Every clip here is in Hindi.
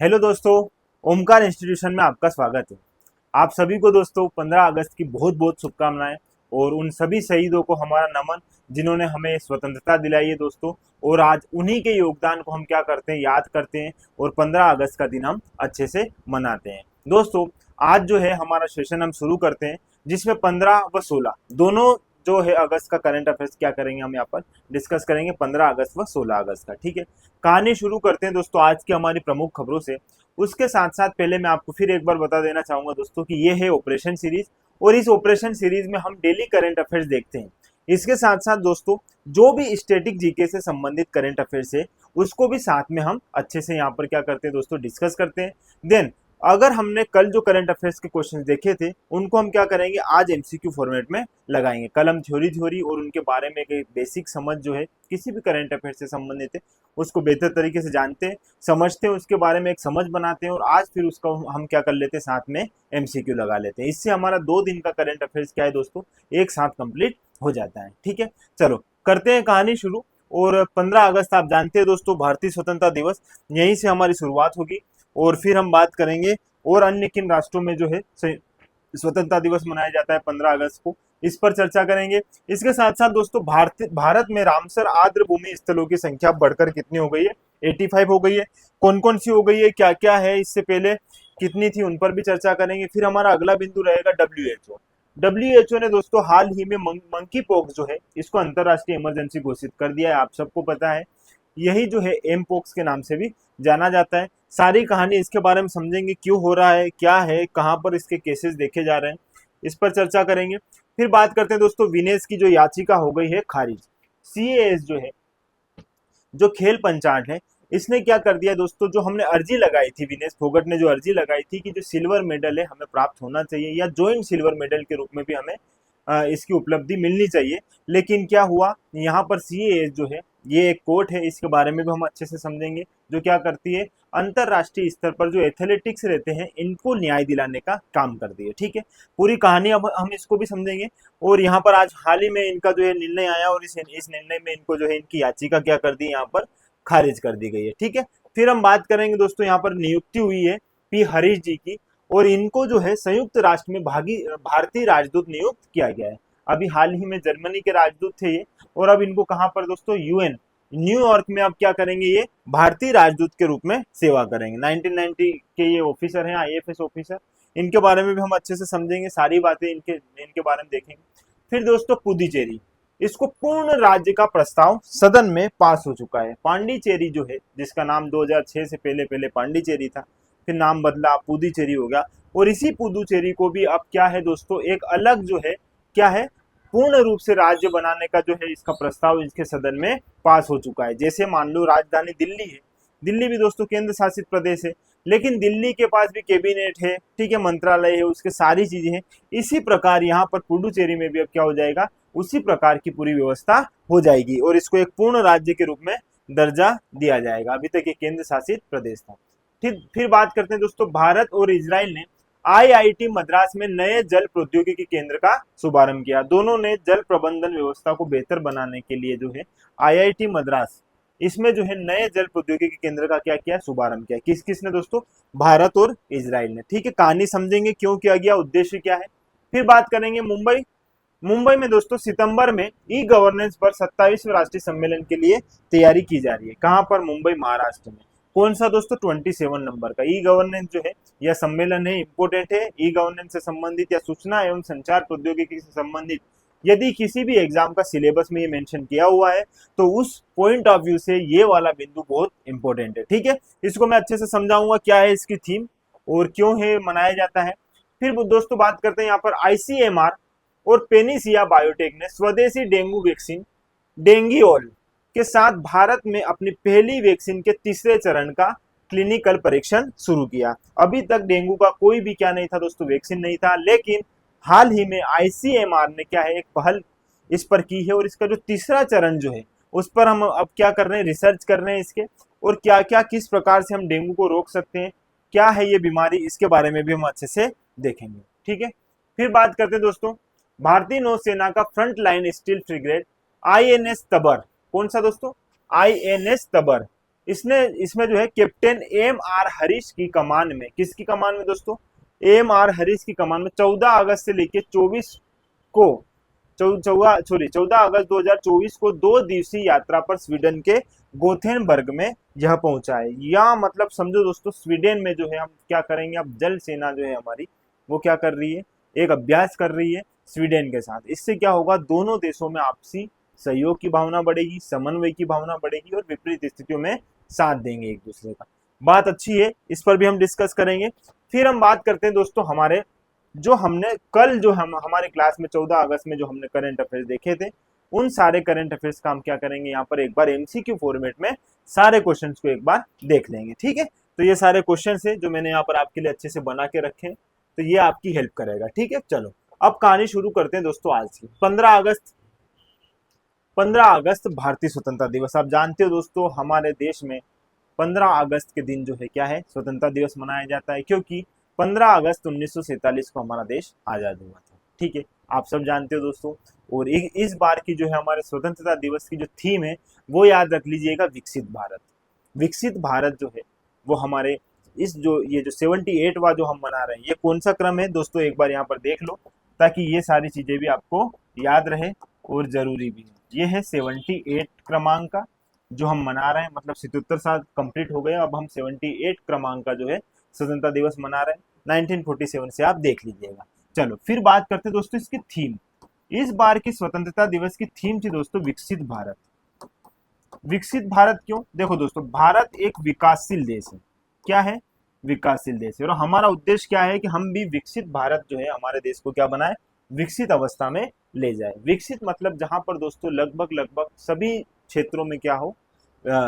हेलो दोस्तों, ओमकार इंस्टीट्यूशन में आपका स्वागत है। आप सभी को दोस्तों 15 अगस्त की बहुत बहुत शुभकामनाएं और उन सभी शहीदों को हमारा नमन जिन्होंने हमें स्वतंत्रता दिलाई है दोस्तों। और आज उन्हीं के योगदान को हम क्या करते हैं, याद करते हैं और 15 अगस्त का दिन हम अच्छे से मनाते हैं दोस्तों। आज जो है हमारा सेशन हम शुरू करते हैं जिसमें 15 व 16 दोनों जो है अगस्त का करंट अफेयर्स क्या करेंगे, हम यहाँ पर डिस्कस करेंगे 15 अगस्त व 16 अगस्त का। ठीक है, कहानी शुरू करते हैं दोस्तों आज की हमारी प्रमुख खबरों से। उसके साथ साथ पहले मैं आपको फिर एक बार बता देना चाहूंगा दोस्तों कि ये है ऑपरेशन सीरीज और इस ऑपरेशन सीरीज में हम डेली करंट अफेयर्स देखते हैं। इसके साथ साथ दोस्तों जो भी स्टैटिक जीके से संबंधित करंट अफेयर्स है उसको भी साथ में हम अच्छे से यहाँ पर क्या करते हैं दोस्तों, डिस्कस करते हैं। देन अगर हमने कल जो करंट अफेयर्स के क्वेश्चन देखे थे उनको हम क्या करेंगे, आज एमसीक्यू फॉर्मेट में लगाएंगे। कल हम थ्योरी और उनके बारे में एक बेसिक समझ जो है किसी भी करंट अफेयर से संबंधित है उसको बेहतर तरीके से जानते हैं, समझते हैं, उसके बारे में एक समझ बनाते हैं और आज फिर उसका हम क्या कर लेते हैं, साथ में एमसीक्यू लगा लेते हैं। इससे हमारा 2 दिन का करंट अफेयर्स क्या है दोस्तों, एक साथ कंप्लीट हो जाता है। ठीक है, चलो करते हैं कहानी शुरू। और 15 अगस्त आप जानते हैं दोस्तों भारतीय स्वतंत्रता दिवस, यहीं से हमारी शुरुआत होगी और फिर हम बात करेंगे और अन्य किन राष्ट्रों में जो है स्वतंत्रता दिवस मनाया जाता है 15 अगस्त को, इस पर चर्चा करेंगे। इसके साथ साथ दोस्तों भारत में रामसर आर्द्र भूमि स्थलों की संख्या बढ़कर कितनी हो गई है, 85 हो गई है। कौन कौन सी हो गई है, क्या क्या है, इससे पहले कितनी थी, उन पर भी चर्चा करेंगे। फिर हमारा अगला बिंदु रहेगा डब्ल्यूएचओ ने दोस्तों हाल ही में मंकी पॉक्स जो है इसको अंतरराष्ट्रीय इमरजेंसी घोषित कर दिया है, आप सबको पता है। यही जो है एम पॉक्स के नाम से भी जाना जाता है। सारी कहानी इसके बारे में समझेंगे, क्यों हो रहा है, क्या है, कहां पर इसके केसेस देखे जा रहे हैं, इस पर चर्चा करेंगे। फिर बात करते हैं दोस्तों विनेश की जो याचिका हो गई है खारिज। सीएएस जो है, जो खेल पंचायत है, इसने क्या कर दिया दोस्तों, जो हमने अर्जी लगाई थी, विनेश फोगट ने जो अर्जी लगाई थी कि जो सिल्वर मेडल है हमें प्राप्त होना चाहिए या ज्वाइंट सिल्वर मेडल के रूप में भी हमें इसकी उपलब्धि मिलनी चाहिए। लेकिन क्या हुआ, यहाँ पर सीएएस जो है ये एक कोर्ट है, इसके बारे में भी हम अच्छे से समझेंगे, जो क्या करती है अंतरराष्ट्रीय स्तर पर जो एथलेटिक्स रहते हैं इनको न्याय दिलाने का काम करती है। ठीक है, पूरी कहानी अब हम इसको भी समझेंगे। और यहाँ पर आज हाल ही में इनका जो है निर्णय आया और इस निर्णय में इनको जो है इनकी याचिका क्या कर दी, यहाँ पर खारिज कर दी गई है। ठीक है, फिर हम बात करेंगे दोस्तों यहाँ पर नियुक्ति हुई है पी हरीश जी की और इनको जो है संयुक्त राष्ट्र में भारतीय राजदूत नियुक्त किया गया है। अभी हाल ही में जर्मनी के राजदूत थे ये और अब इनको कहां पर दोस्तों, यूएन न्यूयॉर्क में अब क्या करेंगे, ये भारतीय राजदूत के रूप में सेवा करेंगे। 1990 के ये ऑफिसर हैं, आईएफएस ऑफिसर। इनके बारे में भी हम अच्छे से समझेंगे, सारी बातें इनके बारे में देखेंगे। फिर दोस्तों पुदुचेरी, इसको पूर्ण राज्य का प्रस्ताव सदन में पास हो चुका है। पांडिचेरी जो है, जिसका नाम 2006 से पहले पहले पांडिचेरी था, फिर नाम बदला पुदुचेरी हो गया। और इसी पुदुचेरी को भी अब क्या है दोस्तों, एक अलग जो है क्या है, पूर्ण रूप से राज्य बनाने का जो है इसका प्रस्ताव इसके सदन में पास हो चुका है। जैसे मान लो राजधानी दिल्ली है, दिल्ली भी दोस्तों केंद्र शासित प्रदेश है, लेकिन दिल्ली के पास भी कैबिनेट है, ठीक है, मंत्रालय है, उसके सारी चीजें हैं। इसी प्रकार यहाँ पर पुडुचेरी में भी अब क्या हो जाएगा, उसी प्रकार की पूरी व्यवस्था हो जाएगी और इसको एक पूर्ण राज्य के रूप में दर्जा दिया जाएगा। अभी तक ये केंद्र शासित प्रदेश था। फिर बात करते हैं दोस्तों, भारत और इजराइल ने आईआईटी मद्रास में नए जल प्रौद्योगिकी केंद्र का शुभारंभ किया। दोनों ने जल प्रबंधन व्यवस्था को बेहतर बनाने के लिए जो है आईआईटी मद्रास, इसमें जो है नए जल प्रौद्योगिकी केंद्र का क्या किया, शुभारंभ किया। किस किसने दोस्तों, भारत और इजराइल ने। ठीक है, कहानी समझेंगे क्यों किया गया, उद्देश्य क्या है। फिर बात करेंगे मुंबई में दोस्तों सितंबर में ई गवर्नेंस पर 27वें राष्ट्रीय सम्मेलन के लिए तैयारी की जा रही है। कहां पर, मुंबई महाराष्ट्र में। कौन सा दोस्तों, 27 नंबर का ई गवर्नेंस जो है यह सम्मेलन है, इंपोर्टेंट है। ई गवर्नेंस से संबंधित या सूचना एवं संचार प्रौद्योगिकी से संबंधित यदि किसी भी एग्जाम का सिलेबस में ये मेंशन किया हुआ है तो उस पॉइंट ऑफ व्यू से ये वाला बिंदु बहुत इंपॉर्टेंट है। ठीक है, इसको मैं अच्छे से समझाऊंगा क्या है इसकी थीम और क्यों है मनाया जाता है। फिर दोस्तों बात करते हैं यहाँ पर आईसीएमआर और पेनिसिया बायोटेक ने स्वदेशी डेंगू वैक्सीन डेंगीओल के साथ भारत में अपनी पहली वैक्सीन के तीसरे चरण का क्लिनिकल परीक्षण शुरू किया। अभी तक डेंगू का कोई भी क्या नहीं था दोस्तों, वैक्सीन नहीं था, लेकिन हाल ही में आईसीएमआर ने क्या है एक पहल इस पर की है और इसका जो तीसरा चरण जो है उस पर हम अब क्या कर रहे हैं, रिसर्च कर रहे हैं इसके, और क्या क्या किस प्रकार से हम डेंगू को रोक सकते हैं, क्या है ये बीमारी, इसके बारे में भी हम अच्छे से देखेंगे। ठीक है, फिर बात करते हैं दोस्तों भारतीय नौसेना का front line steel frigate INS Tabar. कौन सा दोस्तों, आईएनएस तबर, इसमें जो है कैप्टन एम आर हरीश की कमान में, किसकी कमान में दोस्तों, एम आर हरीश की कमान में 14 अगस्त से लेकर 24 को 14 अगस्त 2024 को 2 दिवसीय यात्रा पर स्वीडन के गोथेनबर्ग में यह पहुंचा है। या मतलब समझो दोस्तों, स्वीडन में जो है हम क्या करेंगे, अब जल सेना जो है हमारी वो क्या कर रही है, एक अभ्यास कर रही है स्वीडन के साथ। इससे क्या होगा, दोनों देशों में आपसी सहयोग की भावना बढ़ेगी, समन्वय की भावना बढ़ेगी और विपरीत स्थितियों में साथ देंगे एक दूसरे का। बात अच्छी है, इस पर भी हम डिस्कस करेंगे। फिर हम बात करते हैं दोस्तों हमारे जो हमने कल जो हम हमारे क्लास में 14 अगस्त में जो हमने करंट अफेयर्स देखे थे, उन सारे करंट अफेयर्स का हम क्या करेंगे, यहाँ पर एक बार एमसीक्यू फॉर्मेट में सारे क्वेश्चंस को एक बार देख लेंगे। ठीक है, तो ये सारे क्वेश्चंस है जो मैंने यहाँ पर आपके लिए अच्छे से बना के रखे हैं, तो ये आपकी हेल्प करेगा। ठीक है, चलो अब कहानी शुरू करते हैं दोस्तों आज की। 15 अगस्त भारतीय स्वतंत्रता दिवस। आप जानते हो दोस्तों, हमारे देश में 15 अगस्त के दिन जो है क्या है, स्वतंत्रता दिवस मनाया जाता है, क्योंकि 15 अगस्त 1947 को हमारा देश आजाद हुआ था। ठीक है, आप सब जानते हो दोस्तों। और इस बार की जो है हमारे स्वतंत्रता दिवस की जो थीम है वो याद रख लीजिएगा, विकसित भारत। विकसित भारत जो है वो हमारे इस जो ये जो 78वां जो हम मना रहे हैं, ये कौन सा क्रम है दोस्तों, एक बार यहाँ पर देख लो, ताकि ये सारी चीजें भी आपको याद रहे और जरूरी भी है। ये है 78 क्रमांक का जो हम मना रहे हैं, मतलब 77 साल कंप्लीट हो गए, अब हम 78 क्रमांक का जो है स्वतंत्रता दिवस मना रहे हैं 1947 से, आप देख लीजिएगा। चलो फिर बात करते हैं दोस्तों इसकी थीम। इस बार की स्वतंत्रता दिवस की थीम थी दोस्तों विकसित भारत। विकसित भारत क्यों, देखो दोस्तों, भारत एक विकासशील देश है। क्या है, विकासशील देश है, और हमारा उद्देश्य क्या है कि हम भी विकसित भारत जो है हमारे देश को क्या बनाए, विकसित अवस्था में ले जाए। विकसित मतलब जहां पर दोस्तों लगभग सभी क्षेत्रों में क्या हो,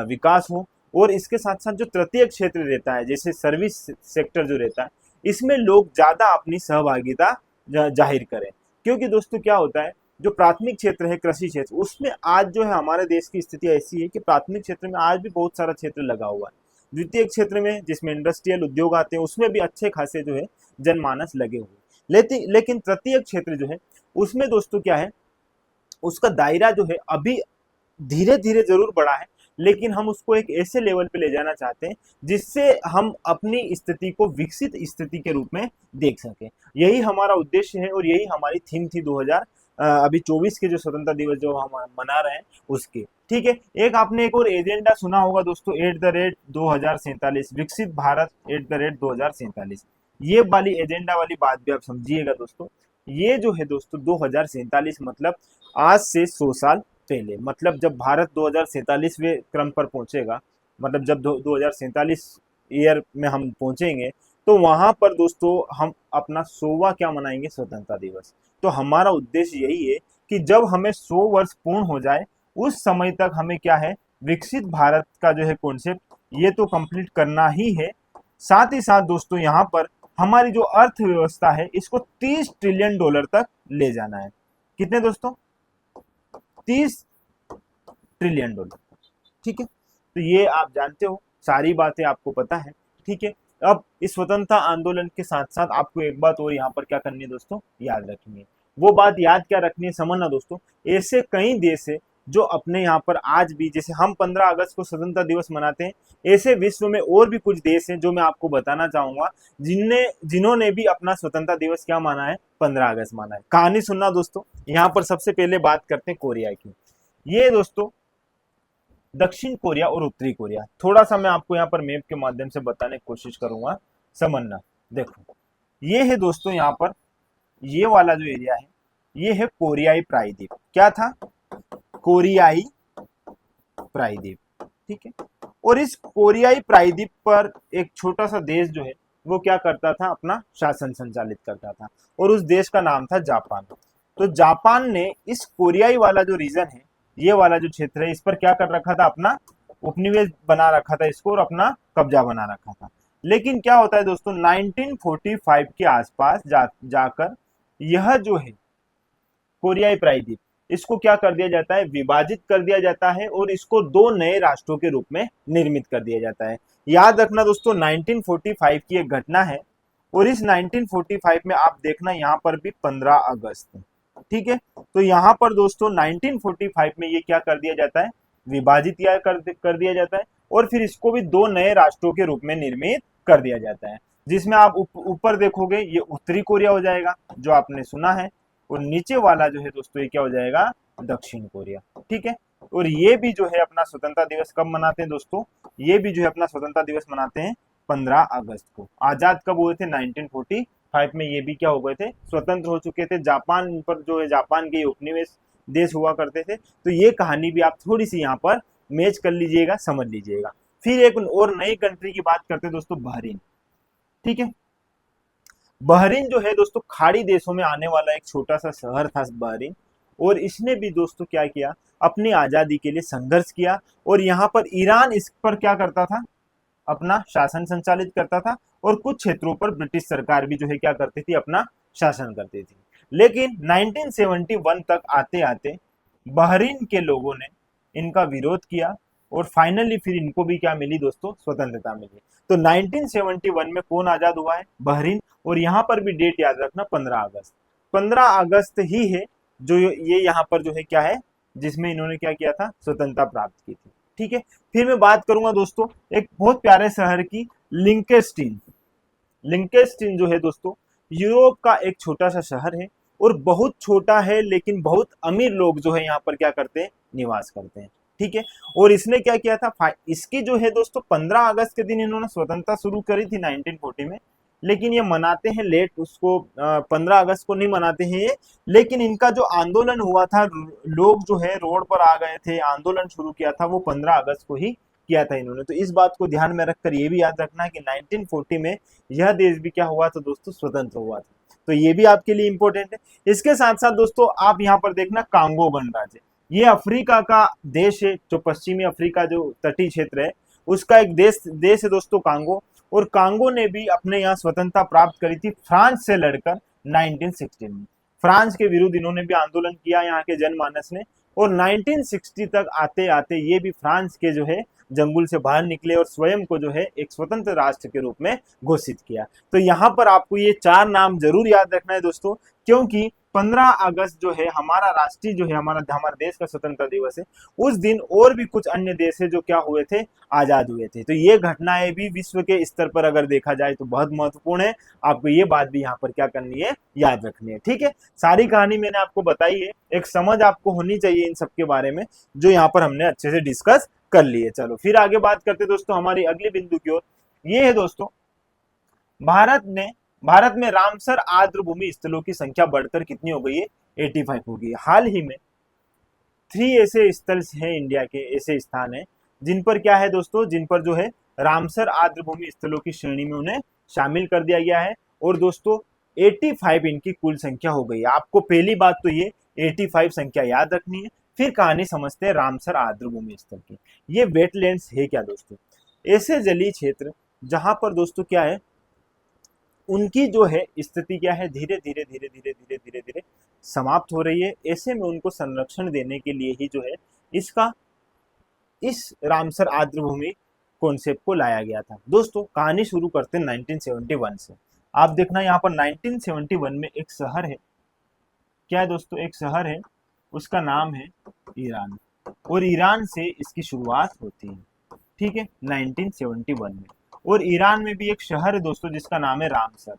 विकास हो, और इसके साथ साथ जो तृतीय क्षेत्र रहता है, जैसे सर्विस सेक्टर जो रहता है, इसमें लोग ज्यादा अपनी सहभागिता जाहिर करें। क्योंकि दोस्तों क्या होता है, जो प्राथमिक क्षेत्र है, कृषि क्षेत्र, उसमें आज जो है हमारे देश की स्थिति ऐसी है कि प्राथमिक क्षेत्र में आज भी बहुत सारा क्षेत्र लगा हुआ है। द्वितीय क्षेत्र में जिसमें इंडस्ट्रियल उद्योग आते हैं, उसमें भी अच्छे खासे जो है जनमानस लगे हुए। लेकिन तृतीय क्षेत्र जो है उसमें दोस्तों क्या है, उसका दायरा जो है अभी धीरे धीरे जरूर बढ़ा है, लेकिन हम उसको एक ऐसे लेवल पे ले जाना चाहते हैं जिससे हम अपनी स्थिति को विकसित स्थिति के रूप में देख सकें। यही हमारा उद्देश्य है और यही हमारी थीम थी 2024 के जो स्वतंत्रता दिवस जो हम मना रहे हैं उसके। ठीक है, एक और एजेंडा सुना होगा दोस्तों, @2047, विकसित भारत @2047। ये वाली एजेंडा वाली बात भी आप समझिएगा दोस्तों। ये जो है दोस्तों 2047 मतलब आज से 100 साल पहले, मतलब जब भारत 2047वें क्रम पर पहुंचेगा, मतलब जब 2047 ईयर में हम पहुंचेंगे, तो वहां पर दोस्तों हम अपना 100वां क्या मनाएंगे, स्वतंत्रता दिवस। तो हमारा उद्देश्य यही है कि जब हमें 100 वर्ष पूर्ण हो जाए, उस समय तक हमें क्या है, विकसित भारत का जो है कॉन्सेप्ट ये तो कंप्लीट करना ही है। साथ ही साथ दोस्तों यहाँ पर हमारी जो अर्थव्यवस्था है इसको 30 ट्रिलियन डॉलर तक ले जाना है। कितने दोस्तों, 30 ट्रिलियन डॉलर। ठीक है, तो ये आप जानते हो, सारी बातें आपको पता है। ठीक है, अब इस स्वतंत्रता आंदोलन के साथ साथ आपको एक बात और यहाँ पर क्या करनी है दोस्तों, याद रखनी है। वो बात याद क्या रखनी है, समझना दोस्तों, ऐसे कई देश है जो अपने यहाँ पर आज भी, जैसे हम 15 अगस्त को स्वतंत्रता दिवस मनाते हैं, ऐसे विश्व में और भी कुछ देश हैं जो मैं आपको बताना चाहूंगा जिन्होंने भी अपना स्वतंत्रता दिवस क्या माना है, 15 अगस्त माना है। कहानी सुनना दोस्तों। यहाँ पर सबसे पहले बात करते हैं कोरिया की। ये दोस्तों दक्षिण कोरिया और उत्तरी कोरिया, थोड़ा सा मैं आपको यहाँ पर मैप के माध्यम से बताने की कोशिश करूंगा, समझना। देखो ये है दोस्तों, यहाँ पर ये वाला जो एरिया है ये है कोरियाई प्रायद्वीप। क्या था, कोरियाई प्रायद्वीप। ठीक है, और इस कोरियाई प्रायद्वीप पर एक छोटा सा देश जो है वो क्या करता था, अपना शासन संचालित करता था, और उस देश का नाम था जापान। तो जापान ने इस कोरियाई वाला जो रीजन है, ये वाला जो क्षेत्र है, इस पर क्या कर रखा था, अपना उपनिवेश बना रखा था इसको, और अपना कब्जा बना रखा था। लेकिन क्या होता है दोस्तों, 1945 के आसपास जाकर यह जो है कोरियाई प्रायद्वीप, इसको क्या कर दिया जाता है, विभाजित कर दिया जाता है, और इसको 2 नए राष्ट्रों के रूप में निर्मित कर दिया जाता है। याद रखना दोस्तों, 1945 की एक घटना है, और इस 1945 में आप देखना यहाँ पर भी 15 अगस्त। ठीक है, तो यहाँ पर दोस्तों 1945 में ये क्या कर दिया जाता है, विभाजित कर दिया जाता है, और फिर इसको भी दो नए राष्ट्रों के रूप में निर्मित कर दिया जाता है, जिसमें आप ऊपर देखोगे ये उत्तरी कोरिया हो जाएगा जो आपने सुना है, और नीचे वाला जो है दोस्तों ये क्या हो जाएगा, दक्षिण कोरिया। ठीक है, और ये भी जो है अपना स्वतंत्रता दिवस कब मनाते हैं दोस्तों, ये भी जो है अपना स्वतंत्रता दिवस मनाते हैं 15 अगस्त को। आजाद कब हुए थे, 1945 में ये भी क्या हो गए थे, स्वतंत्र हो चुके थे। जापान पर जो है, जापान के उपनिवेश देश हुआ करते थे। तो ये कहानी भी आप थोड़ी सी यहाँ पर मैच कर लीजिएगा, समझ लीजिएगा। फिर एक और नई कंट्री की बात करते हैं दोस्तों, बहरीन। ठीक है, बहरीन जो है दोस्तों खाड़ी देशों में आने वाला एक छोटा सा शहर था बहरीन, और इसने भी दोस्तों क्या किया, अपनी आजादी के लिए संघर्ष किया। और यहाँ पर ईरान इस पर क्या करता था, अपना शासन संचालित करता था, और कुछ क्षेत्रों पर ब्रिटिश सरकार भी जो है क्या करती थी, अपना शासन करती थी। लेकिन 1971 तक आते आते बहरीन के लोगों ने इनका विरोध किया, और फाइनली फिर इनको भी क्या मिली दोस्तों, स्वतंत्रता मिली। तो 1971 में कौन आजाद हुआ है, बहरीन। और यहाँ पर भी डेट याद रखना, 15 अगस्त। 15 अगस्त ही है जो ये यहाँ पर जो है क्या है, जिसमें इन्होंने क्या किया था, स्वतंत्रता प्राप्त की थी। ठीक है, फिर मैं बात करूंगा दोस्तों एक बहुत प्यारे शहर की, लिंकेस्टीन। लिंकेस्टीन जो है दोस्तों यूरोप का एक छोटा सा शहर है, और बहुत छोटा है, लेकिन बहुत अमीर लोग जो है यहाँ पर क्या करते हैं, निवास करते हैं। ठीक है, और इसने क्या किया था, इसकी जो है दोस्तों 15 अगस्त के दिन इन्होंने स्वतंत्रता शुरू करी थी 1940 में, लेकिन ये मनाते हैं लेट उसको, 15 अगस्त को नहीं मनाते हैं ये। लेकिन इनका जो आंदोलन हुआ था, लोग जो है रोड पर आ गए थे, आंदोलन शुरू किया था, वो 15 अगस्त को ही किया था इन्होंने। तो इस बात को ध्यान में रखकर ये भी याद रखना है कि 1940 में यह देश भी क्या हुआ था दोस्तों, स्वतंत्र हुआ था। तो ये भी आपके लिए इंपॉर्टेंट है। इसके साथ साथ दोस्तों आप यहाँ पर देखना, कांगो गणराज्य, ये अफ्रीका का देश है, जो पश्चिमी अफ्रीका जो तटीय क्षेत्र है उसका एक देश है दोस्तों, कांगो। और कांगो ने भी अपने यहाँ स्वतंत्रता प्राप्त करी थी फ्रांस से लड़कर 1916 में। फ्रांस के विरुद्ध इन्होंने भी आंदोलन किया यहाँ के जनमानस ने, और 1960 तक आते आते ये भी फ्रांस के जो है जंगल से बाहर निकले, और स्वयं को जो है एक स्वतंत्र राष्ट्र के रूप में घोषित किया। तो यहाँ पर आपको ये 4 नाम जरूर याद रखना है दोस्तों, क्योंकि 15 अगस्त जो है हमारा राष्ट्रीय जो है हमारा देश का स्वतंत्रता दिवस है। उस दिन और भी कुछ अन्य देश है जो क्या हुए थे, आजाद हुए थे। तो ये घटनाएं भी विश्व के स्तर पर अगर देखा जाए तो बहुत महत्वपूर्ण है। आपको ये बात भी यहाँ पर क्या करनी है, याद रखनी है। ठीक है, सारी कहानी मैंने आपको बताई है, एक समझ आपको होनी चाहिए इन सब के बारे में, जो यहाँ पर हमने अच्छे से डिस्कस कर लिए। चलो फिर आगे बात करते दोस्तों हमारी अगली बिंदु की ओर। ये है दोस्तों, भारत में रामसर आर्द्रभूमि स्थलों की संख्या बढ़कर कितनी हो गई है, 85 हो गई है। हाल ही में 3 ऐसे स्थल हैं इंडिया के, ऐसे स्थान हैं जिन पर क्या है दोस्तों, जिन पर जो है रामसर आर्द्रभूमि स्थलों की श्रेणी में उन्हें शामिल कर दिया गया है। और दोस्तों 85 इनकी कुल संख्या हो गई है। आपको पहली बात तो ये 85 संख्या याद रखनी है। फिर कहानी समझते हैं रामसर आर्द्रभूमि स्थल की। ये वेटलैंड्स है क्या दोस्तों, ऐसे जलीय क्षेत्र जहां पर दोस्तों क्या है, उनकी जो है स्थिति क्या है, धीरे धीरे धीरे धीरे धीरे धीरे धीरे समाप्त हो रही है। ऐसे में उनको संरक्षण देने के लिए ही जो है इस रामसर आर्द्रभूमि कॉन्सेप्ट को लाया गया था। दोस्तों कहानी शुरू करते हैं 1971 से। आप देखना यहाँ पर 1971 में एक शहर है, क्या है दोस्तों, एक शहर है, उसका नाम है ईरान, और ईरान से इसकी शुरुआत होती है। ठीक है, 1971 में। और ईरान में भी एक शहर है दोस्तों जिसका नाम है रामसर,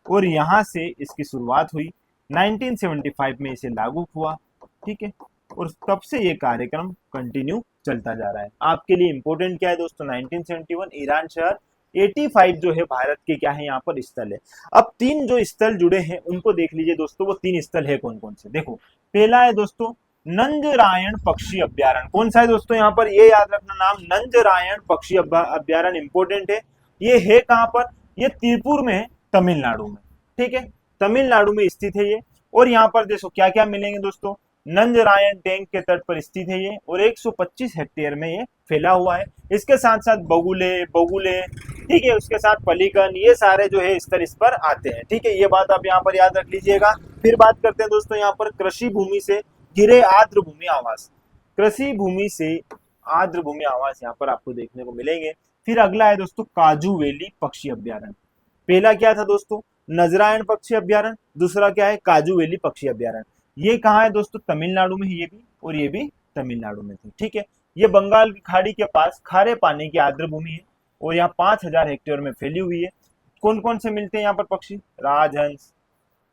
और यहाँ से इसकी शुरुआत हुई। 1975 में इसे लागू हुआ। ठीक है, और तब से ये कार्यक्रम कंटिन्यू चलता जा रहा है। आपके लिए इंपॉर्टेंट क्या है दोस्तों, 1971 ईरान शहर, 85 जो है भारत के क्या है यहाँ पर स्थल है। अब 3 जो स्थल जुड़े हैं उनको देख लीजिए दोस्तों, वो 3 स्थल है कौन कौन से। देखो पहला है दोस्तों नंजरायण पक्षी अभ्यारण्य। कौन सा है दोस्तों, यहाँ पर ये याद रखना नाम, नंजरायण पक्षी अभ्यारण्य इंपोर्टेंट है। ये है कहाँ पर, ये तिरुपुर में है, तमिलनाडु में। ठीक है, तमिलनाडु में स्थित है ये। और यहाँ पर देखो क्या क्या मिलेंगे दोस्तों, नंजरायण टैंक के तट पर स्थित है ये, और 125 हेक्टेयर में ये फैला हुआ है। इसके साथ साथ बगुले, ठीक है, उसके साथ पलीकन, ये सारे जो है स्तर इस पर आते हैं। ठीक है, ये बात आप यहाँ पर याद रख लीजिएगा। फिर बात करते हैं दोस्तों यहाँ पर कृषि भूमि से घिरे आर्द्रभूमि आवास। कृषि भूमि से आर्द्रभूमि आवास यहाँ पर आपको देखने को मिलेंगे। फिर अगला है दोस्तों काजू वैली पक्षी अभ्यारण्य। पहला क्या था दोस्तों, नजरायण पक्षी अभ्यारण्य, दूसरा क्या है, काजू वैली पक्षी अभ्यारण्य। ये कहाँ है दोस्तों, तमिलनाडु में है ये भी, और ये भी तमिलनाडु में थे। ठीक है, ये बंगाल की खाड़ी के पास खारे पानी की आर्द्र भूमि है और यहाँ 5,000 हेक्टेयर में फैली हुई है। कौन कौन से मिलते हैं यहाँ पर पक्षी? राजहंस,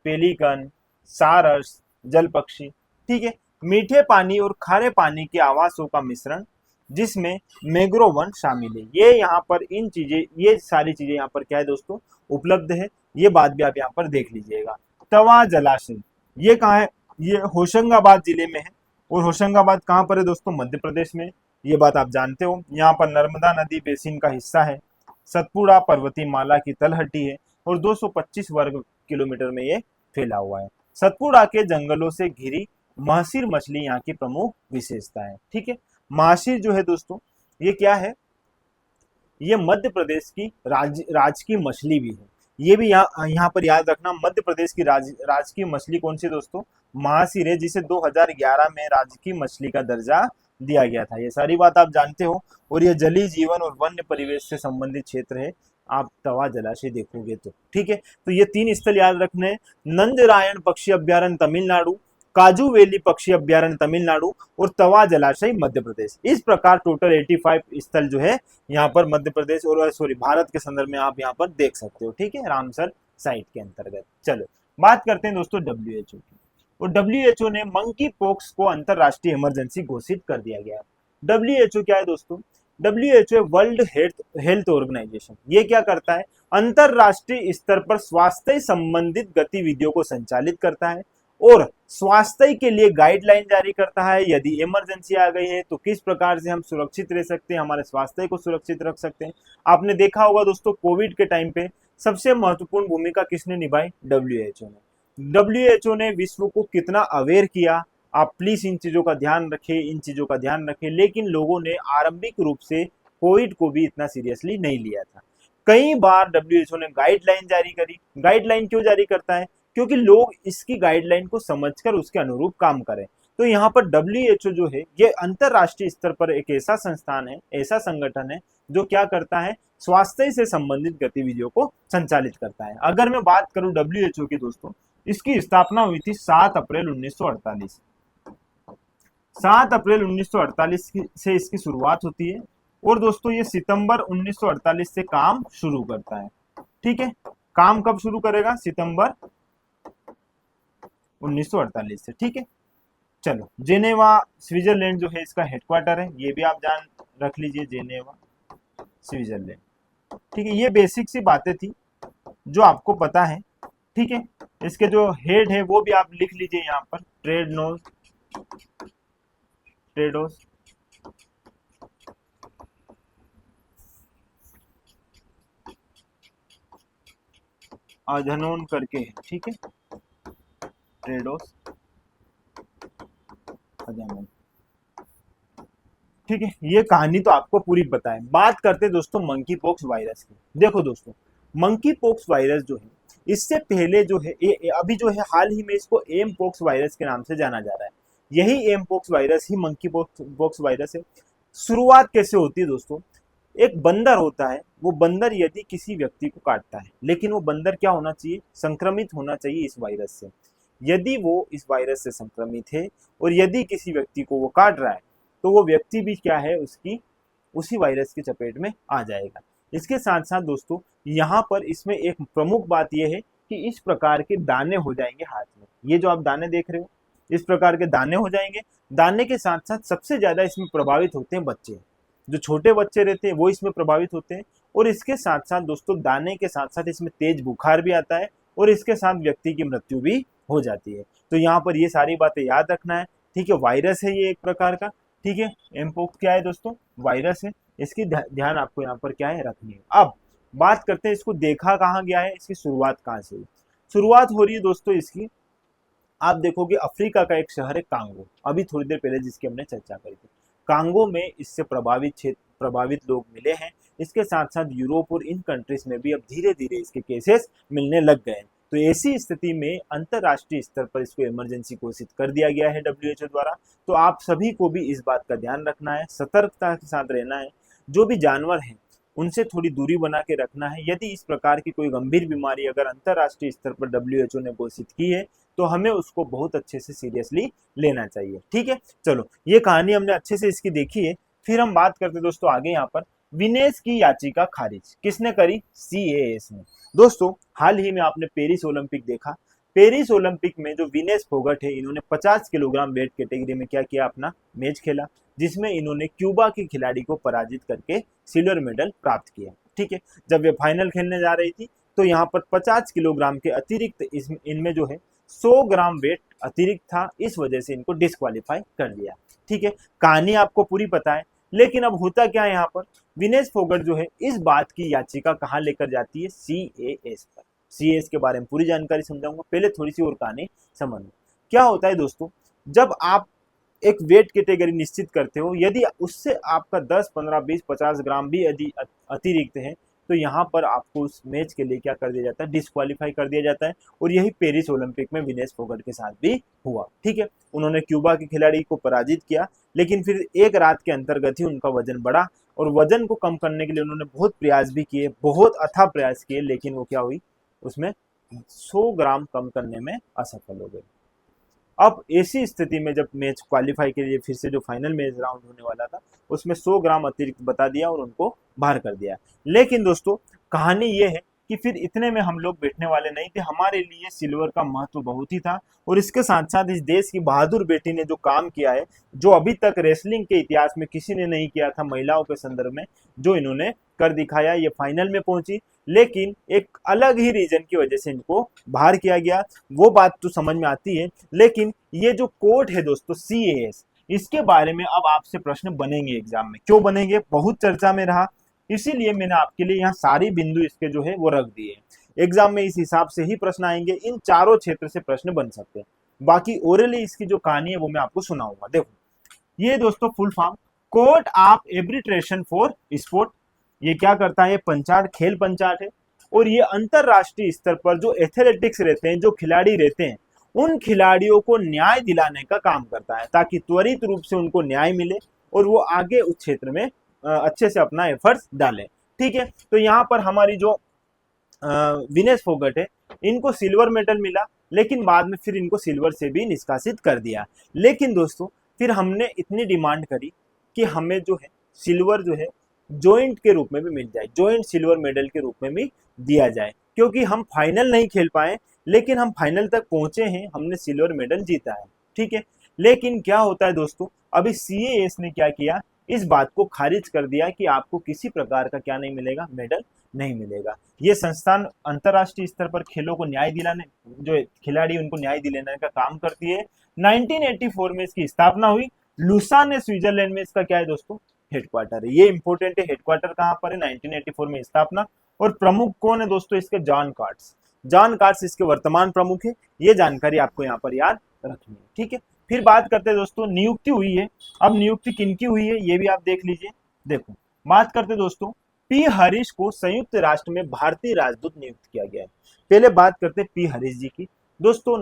पेलिकन, सारस, जल पक्षी। ठीक है, मीठे पानी और खारे पानी के आवासों का मिश्रण जिसमें मैंग्रोव वन शामिल है। ये यहाँ पर ये सारी चीजें यहाँ पर क्या है दोस्तों, उपलब्ध है। ये बात भी आप यहाँ पर देख लीजिएगा। तवा जलाशय ये कहाँ है? ये होशंगाबाद जिले में है। और होशंगाबाद कहाँ पर है दोस्तों? मध्य प्रदेश में। ये बात आप जानते हो। यहाँ पर नर्मदा नदी बेसिन का हिस्सा है। सतपुड़ा पर्वतीय माला की तलहटी है और 225 वर्ग किलोमीटर में ये फैला हुआ है। सतपुड़ा के जंगलों से घिरी महसीर मछली यहाँ की प्रमुख विशेषता है। ठीक है, महसीर जो है दोस्तों, ये क्या है? ये मध्य प्रदेश की राज की मछली भी है। ये भी यहाँ पर याद रखना, मध्य प्रदेश की राज की मछली कौन सी दोस्तों? महासीर है, जिसे 2011 में राज्य की मछली का दर्जा दिया गया था। ये सारी बात आप जानते हो। और ये जलीय जीवन और वन्य परिवेश से संबंधित क्षेत्र है। आप तवा जलाशय देखोगे तो ठीक है। तो ये 3 स्थल याद रखने हैं। नंदरायण पक्षी अभ्यारण्य तमिलनाडु, काजू वैली पक्षी अभ्यारण्य तमिलनाडु और तवा जलाशय मध्य प्रदेश। इस प्रकार टोटल 85 स्थल जो है यहाँ पर मध्य प्रदेश और भारत के संदर्भ में आप यहाँ पर देख सकते हो। ठीक है, रामसर साइट के अंतर्गत। चलो बात करते हैं दोस्तों WHO की। और WHO ने मंकी पॉक्स को अंतरराष्ट्रीय इमरजेंसी घोषित कर दिया गया। WHO क्या है दोस्तों? WHO World Health Organization. ये क्या करता है? अंतरराष्ट्रीय स्तर पर स्वास्थ्य संबंधित गतिविधियों को संचालित करता है और स्वास्थ्य के लिए गाइडलाइन जारी करता है। यदि इमरजेंसी आ गई है तो किस प्रकार से हम सुरक्षित रह सकते हैं, हमारे स्वास्थ्य को सुरक्षित रख सकते हैं। आपने देखा होगा दोस्तों, कोविड के टाइम पे सबसे महत्वपूर्ण भूमिका किसने निभाई? WHO ने। WHO ने विश्व को कितना अवेयर किया। आप प्लीज इन चीजों का ध्यान रखें। लेकिन लोगों ने आरंभिक रूप से कोविड को भी इतना सीरियसली नहीं लिया था। कई बार WHO ने गाइडलाइन जारी करी। गाइडलाइन क्यों जारी करता है? क्योंकि लोग इसकी गाइडलाइन को समझकर उसके अनुरूप काम करें। तो यहाँ पर WHO जो है, ये अंतरराष्ट्रीय स्तर पर एक ऐसा संस्थान है, ऐसा संगठन है जो क्या करता है? स्वास्थ्य से संबंधित गतिविधियों को संचालित करता है। अगर मैं बात करूं WHO की दोस्तों, इसकी स्थापना हुई थी 7 अप्रैल 1948। 7 अप्रैल 1948 से इसकी शुरुआत होती है और दोस्तों ये सितंबर 1948 से काम शुरू करता है। ठीक है, काम कब शुरू करेगा? सितंबर 1948 से। ठीक है, चलो जेनेवा स्विट्जरलैंड जो है इसका हेडक्वार्टर है। ये भी आप जान रख लीजिए, जेनेवा स्विट्जरलैंड। ठीक है, ये बेसिक सी बातें थी जो आपको पता है। ठीक है, इसके जो हेड है वो भी आप लिख लीजिए यहाँ पर, ट्रेडोस अधनोन करके है। ठीक है, ट्रेडोस अधनोन। ठीक है, ये कहानी तो आपको पूरी पता है। बात करते हैं दोस्तों मंकी पॉक्स वायरस की। देखो दोस्तों, मंकी पॉक्स वायरस जो है, इससे पहले जो है अभी जो है हाल ही में इसको एम पॉक्स वायरस के नाम से जाना जा रहा है। यही एम पॉक्स वायरस ही मंकी पॉक्स वायरस है। शुरुआत कैसे होती है दोस्तों? एक बंदर होता है, वो बंदर यदि किसी व्यक्ति को काटता है, लेकिन वो बंदर क्या होना चाहिए? संक्रमित होना चाहिए इस वायरस से। यदि वो इस वायरस से संक्रमित है और यदि किसी व्यक्ति को वो काट रहा है तो वो व्यक्ति भी क्या है, उसी वायरस की चपेट में आ जाएगा। इसके साथ साथ दोस्तों यहाँ पर इसमें एक प्रमुख बात यह है कि इस प्रकार के दाने हो जाएंगे हाथ में। ये जो आप दाने देख रहे हो, इस प्रकार के दाने हो जाएंगे। दाने के साथ साथ सबसे ज्यादा इसमें प्रभावित होते हैं बच्चे। जो छोटे बच्चे रहते हैं वो इसमें प्रभावित होते हैं। और इसके साथ साथ दोस्तों दाने के साथ साथ इसमें तेज बुखार भी आता है और इसके साथ व्यक्ति की मृत्यु भी हो जाती है। तो यहाँ पर ये सारी बातें याद रखना है। ठीक है, वायरस है ये एक प्रकार का। ठीक है, एमपोक्स क्या है दोस्तों? वायरस है। इसकी ध्यान आपको यहाँ पर क्या है, रखनी है। अब बात करते हैं इसको देखा कहाँ गया है, इसकी शुरुआत कहाँ से हुई। शुरुआत हो रही है दोस्तों इसकी, आप देखोगे अफ्रीका का एक शहर है कांगो। अभी थोड़ी देर पहले जिसकी हमने चर्चा करी थी, कांगो में इससे प्रभावित लोग मिले हैं। इसके साथ साथ यूरोप और इन कंट्रीज में भी अब धीरे धीरे इसके केसेस मिलने लग गए हैं। तो ऐसी स्थिति में अंतरराष्ट्रीय स्तर पर इसको इमरजेंसी घोषित कर दिया गया है WHO द्वारा। तो आप सभी को भी इस बात का ध्यान रखना है, सतर्कता के साथ रहना है। जो भी जानवर हैं उनसे थोड़ी दूरी बना के रखना है। यदि इस प्रकार की कोई गंभीर बीमारी अगर अंतरराष्ट्रीय स्तर पर WHO ने घोषित की है तो हमें उसको बहुत अच्छे से सीरियसली लेना चाहिए। ठीक है, चलो ये कहानी हमने अच्छे से इसकी देखी है। फिर हम बात करते दोस्तों आगे यहाँ पर विनेश की याचिका खारिज किसने करी? सीएएस ने। दोस्तों हाल ही में आपने पेरिस ओलंपिक देखा, पेरिस ओलंपिक में जो विनेश फोगट है इन्होंने 50 किलोग्राम वेट कैटेगरी में क्या किया? अपना मैच खेला, जिसमें इन्होंने क्यूबा के खिलाड़ी को पराजित करके सिल्वर मेडल प्राप्त किया। ठीक है, जब वे फाइनल खेलने जा रही थी तो यहाँ पर 50 किलोग्राम के अतिरिक्त इनमें जो है 100 ग्राम वेट अतिरिक्त था, इस वजह से इनको डिस्क्वालीफाई कर दिया। ठीक है, कहानी आपको पूरी पता है, लेकिन अब होता क्या है यहाँ पर, विनेश फोगट जो है इस बात की याचिका कहाँ लेकर जाती है? सीएएस पर। सीएएस के बारे में पूरी जानकारी समझाऊंगा, पहले थोड़ी सी और कहानी समझ लो। क्या होता है दोस्तों, जब आप एक वेट कैटेगरी निश्चित करते हो, यदि उससे आपका 10, 15, 20, 50 ग्राम भी यदि अतिरिक्त है तो यहाँ पर आपको उस मैच के लिए क्या कर दिया जाता है? डिस्क्वालीफाई कर दिया जाता है। और यही पेरिस ओलंपिक में विनेश फोगट के साथ भी हुआ। ठीक है, उन्होंने क्यूबा के खिलाड़ी को पराजित किया, लेकिन फिर एक रात के अंतर्गत ही उनका वजन बढ़ा और वजन को कम करने के लिए उन्होंने बहुत प्रयास भी किए, बहुत अथाह प्रयास किए, लेकिन वो क्या हुई? उसमें 100 ग्राम कम करने में असफल हो गए। अब ऐसी स्थिति में जब मैच क्वालिफाई के लिए फिर से जो फाइनल मैच राउंड होने वाला था उसमें 100 ग्राम अतिरिक्त बता दिया और उनको बाहर कर दिया। लेकिन दोस्तों कहानी ये है कि फिर इतने में हम लोग बैठने वाले नहीं थे, हमारे लिए सिल्वर का महत्व बहुत ही था। और इसके साथ साथ इस देश की बहादुर बेटी ने जो काम किया है, जो अभी तक रेसलिंग के इतिहास में किसी ने नहीं किया था महिलाओं के संदर्भ में, जो इन्होंने कर दिखाया, ये फाइनल में पहुंची, लेकिन एक अलग ही रीजन की वजह से इनको बाहर किया गया। वो बात तो समझ में आती है, लेकिन ये जो कोर्ट है दोस्तों सीएएस, इसके बारे में अब आपसे प्रश्न बनेंगे एग्जाम में। क्यों बनेंगे? बहुत चर्चा में रहा, इसीलिए मैंने आपके लिए यहाँ सारी बिंदु इसके जो है वो रख दिए। एग्जाम में इस हिसाब से ही प्रश्न आएंगे, इन चारों क्षेत्र से प्रश्न बन सकते हैं। बाकी ओरली इसकी जो कहानी है वो मैं आपको सुनाऊंगा। देखो ये दोस्तों full form, court of arbitration for sport. ये क्या करता है? पंचाट, खेल पंचाट है। और ये अंतरराष्ट्रीय स्तर पर जो एथलेटिक्स रहते हैं, जो खिलाड़ी रहते हैं, उन खिलाड़ियों को न्याय दिलाने का काम करता है, ताकि त्वरित रूप से उनको न्याय मिले और वो आगे उस क्षेत्र में अच्छे से अपना एफर्ट्स डालें। ठीक है, तो यहाँ पर हमारी जो विनेश फोगट है, इनको सिल्वर मेडल मिला, लेकिन बाद में फिर इनको सिल्वर से भी निष्कासित कर दिया। लेकिन दोस्तों फिर हमने इतनी डिमांड करी कि हमें जो है सिल्वर जो है जॉइंट के रूप में भी मिल जाए, जॉइंट सिल्वर मेडल के रूप में भी दिया जाए, क्योंकि हम फाइनल नहीं खेल पाए, लेकिन हम फाइनल तक पहुंचे हैं, हमने सिल्वर मेडल जीता है। ठीक है, लेकिन क्या होता है दोस्तों, अभी सीएएस ने क्या किया? इस बात को खारिज कर दिया कि आपको किसी प्रकार का क्या नहीं मिलेगा? मेडल नहीं मिलेगा। ये संस्थान अंतरराष्ट्रीय स्तर पर खेलों को न्याय दिलाने, जो खिलाड़ी उनको न्याय दिलाने का काम करती है। 1984 में इसकी स्थापना हुई, लुसान ने स्विट्जरलैंड में इसका क्या है दोस्तों? हेडक्वार्टर है। ये इंपॉर्टेंट है, हेडक्वार्टर कहां पर है? 1984 में स्थापना। और प्रमुख कौन है दोस्तों इसके? John cards. जॉन कार्ड्स इसके वर्तमान प्रमुख है। ये जानकारी आपको यहाँ पर याद रखनी है। ठीक है, फिर बात करते हैं दोस्तों, नियुक्ति हुई है। अब नियुक्ति किनकी हुई है ये भी आप देख लीजिए। देखो बात करते दोस्तों, पी हरीश को संयुक्त राष्ट्र में भारतीय राजदूत नियुक्त किया गया है। पहले बात करते पी हरीश जी की। दोस्तों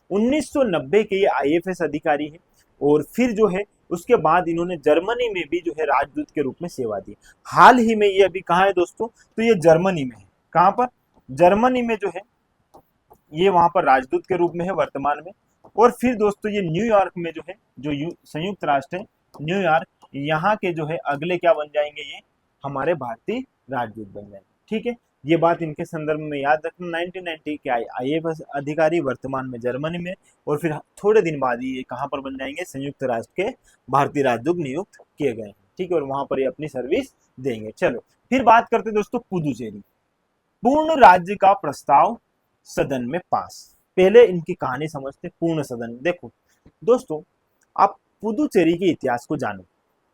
1990 के ये आईएफएस अधिकारी है, और फिर जो है उसके बाद इन्होंने जर्मनी में भी जो है राजदूत के रूप में सेवा दी। हाल ही में ये अभी कहाँ है दोस्तों? तो ये जर्मनी में है। कहाँ पर? जर्मनी में जो है ये वहां पर राजदूत के रूप में है वर्तमान में। और फिर दोस्तों ये न्यूयॉर्क में जो है, जो संयुक्त राष्ट्र है न्यूयॉर्क, यहाँ के जो है अगले क्या बन जाएंगे? ये हमारे भारतीय राजदूत बन जाएंगे। ठीक है, ये बात इनके संदर्भ में याद रखना। 1990 के आईएएस अधिकारी वर्तमान में जर्मनी में, और फिर थोड़े दिन बाद ही ये कहाँ पर बन जाएंगे? संयुक्त राष्ट्र के भारतीय राजदूत नियुक्त किए गए हैं। ठीक है, और वहां पर ये अपनी सर्विस देंगे। चलो फिर बात करते दोस्तों पुदुचेरी। पूर्ण राज्य का प्रस्ताव सदन में पास। पहले इनकी कहानी समझते। पूर्ण सदन, देखो दोस्तों आप पुदुचेरी के इतिहास को जानो।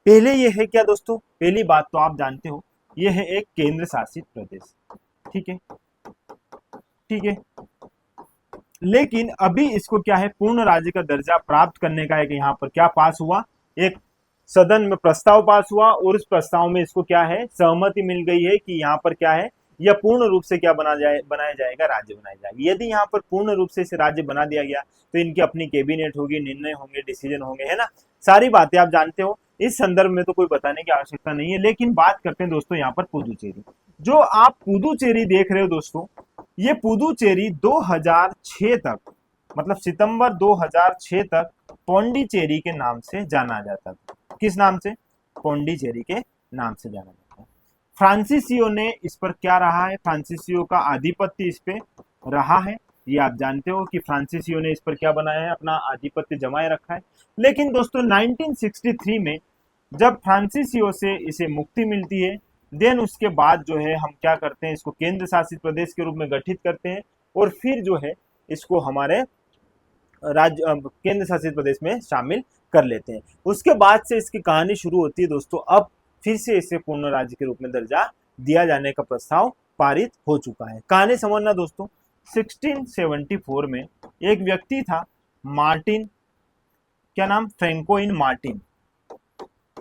पहले ये है क्या दोस्तों? पहली बात तो आप जानते हो, ये है एक केंद्र शासित प्रदेश। ठीक है, ठीक है, लेकिन अभी इसको क्या है? पूर्ण राज्य का दर्जा प्राप्त करने का एक यहाँ पर क्या पास हुआ? एक सदन में प्रस्ताव पास हुआ, और उस प्रस्ताव में इसको क्या है? सहमति मिल गई है कि यहाँ पर क्या है? यह पूर्ण रूप से क्या बनाया जाएगा? राज्य बनाया जाएगा। यदि यहाँ पर पूर्ण रूप से इसे राज्य बना दिया गया तो इनकी अपनी कैबिनेट होगी, निर्णय होंगे, डिसीजन होंगे, है ना? सारी बातें आप जानते हो, इस संदर्भ में तो कोई बताने की आवश्यकता नहीं है। लेकिन बात करते हैं दोस्तों यहाँ पर पुदुचेरी। जो आप पुदुचेरी देख रहे हो दोस्तों, ये पुदुचेरी 2006 तक, मतलब सितंबर 2006 तक पौंडीचेरी के नाम से जाना जाता था। किस नाम से? पौंडीचेरी के नाम से जाना जाता है। फ्रांसीसियो ने इस पर क्या रहा है? फ्रांसीसियो का आधिपत्य इस पे रहा है। ये आप जानते हो कि फ्रांसीसियो ने इस पर क्या बनाया है? अपना आधिपत्य जमाए रखा है। लेकिन दोस्तों 1963 में जब फ्रांसीसियो से इसे मुक्ति मिलती है, देन उसके बाद जो है हम क्या करते हैं, इसको केंद्र शासित प्रदेश के रूप में गठित करते हैं और फिर जो है इसको हमारे राज्य केंद्र शासित प्रदेश में शामिल कर लेते हैं। उसके बाद से इसकी कहानी शुरू होती है दोस्तों। अब फिर से इसे पूर्ण राज्य के रूप में दर्जा दिया जाने का प्रस्ताव पारित हो चुका है। कहानी समझना दोस्तों, 1674 में एक व्यक्ति था मार्टिन, क्या नाम? फ्रैंको इन मार्टिन।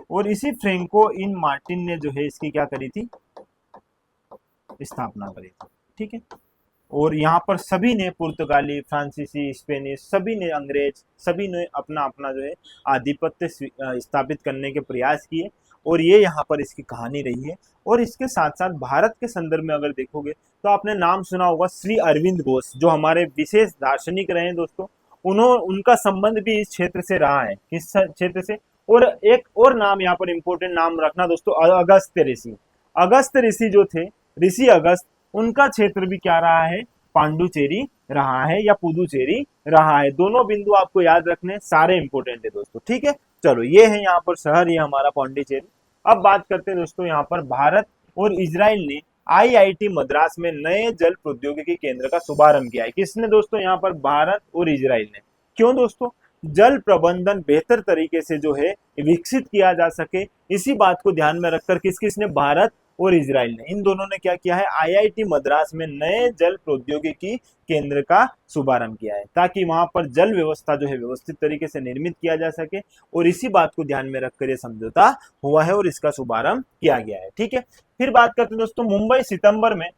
और इसी फ्रैंको इन मार्टिन ने जो है इसकी क्या करी थी? स्थापना करी थी। ठीक है। और यहाँ पर सभी ने, पुर्तगाली, फ्रांसीसी, स्पेनिश, सभी ने, अंग्रेज, सभी ने अपना अपना जो है आधिपत्य स्थापित करने के प्रयास किए और ये यहाँ पर इसकी कहानी रही है। और इसके साथ साथ भारत के संदर्भ में अगर देखोगे तो आपने नाम सुना होगा श्री अरविंद घोष, जो हमारे विशेष दार्शनिक रहे हैं दोस्तों। उनका संबंध भी इस क्षेत्र से रहा है। किस क्षेत्र से? और एक और नाम यहाँ पर इंपॉर्टेंट नाम रखना दोस्तों, अगस्त्य ऋषि। अगस्त्य ऋषि जो थे, ऋषि अगस्त, उनका क्षेत्र भी क्या रहा है? पांडुचेरी रहा है या पुदुचेरी रहा है। दोनों बिंदु आपको याद रखने, सारे इंपोर्टेंट है दोस्तों। ठीक है, चलो ये है यहाँ पर शहर, ये हमारा पांडुचेरी। अब बात करते हैं दोस्तों, यहाँ पर भारत और इजराइल ने आईआईटी मद्रास में नए जल प्रौद्योगिकी केंद्र का शुभारंभ किया है। किसने दोस्तों? यहाँ पर भारत और इजराइल ने। क्यों दोस्तों? जल प्रबंधन बेहतर तरीके से जो है विकसित किया जा सके, इसी बात को ध्यान में रखकर किस किसने? भारत और इजराइल ने, इन दोनों ने क्या किया है? आईआईटी मद्रास में नए जल प्रौद्योगिकी केंद्र का शुभारंभ किया है, ताकि वहां पर जल व्यवस्था जो है व्यवस्थित तरीके से निर्मित किया जा सके। और इसी बात को ध्यान में रखकर यह समझौता हुआ है और इसका शुभारंभ किया गया है। ठीक है। फिर बात करते हैं दोस्तों, मुंबई सितंबर में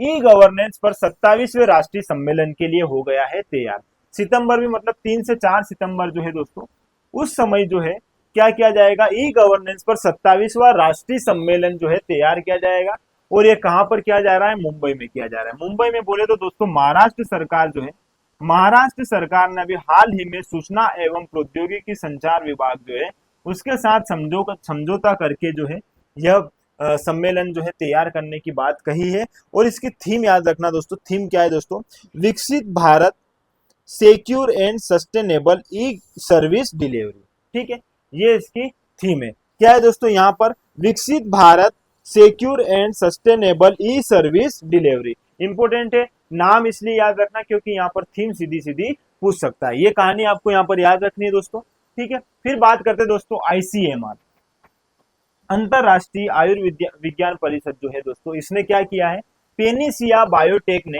ई गवर्नेंस पर 27वें राष्ट्रीय सम्मेलन के लिए हो गया है तैयार। सितंबर में मतलब 3 से 4 सितंबर जो है दोस्तों, उस समय जो है क्या किया जाएगा? ई गवर्नेंस पर 27वां राष्ट्रीय सम्मेलन जो है तैयार किया जाएगा। और ये कहां पर किया जा रहा है? मुंबई में किया जा रहा है। मुंबई में बोले तो दोस्तों महाराष्ट्र सरकार जो है, महाराष्ट्र सरकार ने अभी हाल ही में सूचना एवं प्रौद्योगिकी संचार विभाग जो है उसके साथ समझौता करके जो है यह सम्मेलन जो है तैयार करने की बात कही है। और इसकी थीम याद रखना दोस्तों, थीम क्या है दोस्तों? विकसित Bharat, secure and sustainable E service delivery. ठीक है, ये इसकी थीम है। क्या है दोस्तों? यहाँ पर विकसित Bharat, secure and sustainable E service delivery. Important है, नाम इसलिए याद रखना क्योंकि यहाँ पर थीम सीधी सीधी पूछ सकता है। ये कहानी आपको यहाँ पर याद रखनी है दोस्तों। ठीक है। फिर बात करते हैं दोस्तों आईसीएमआर, अंतरराष्ट्रीय आयुर्विज्ञान परिषद जो है दोस्तों, इसने क्या किया है? पेनिसिया बायोटेक ने,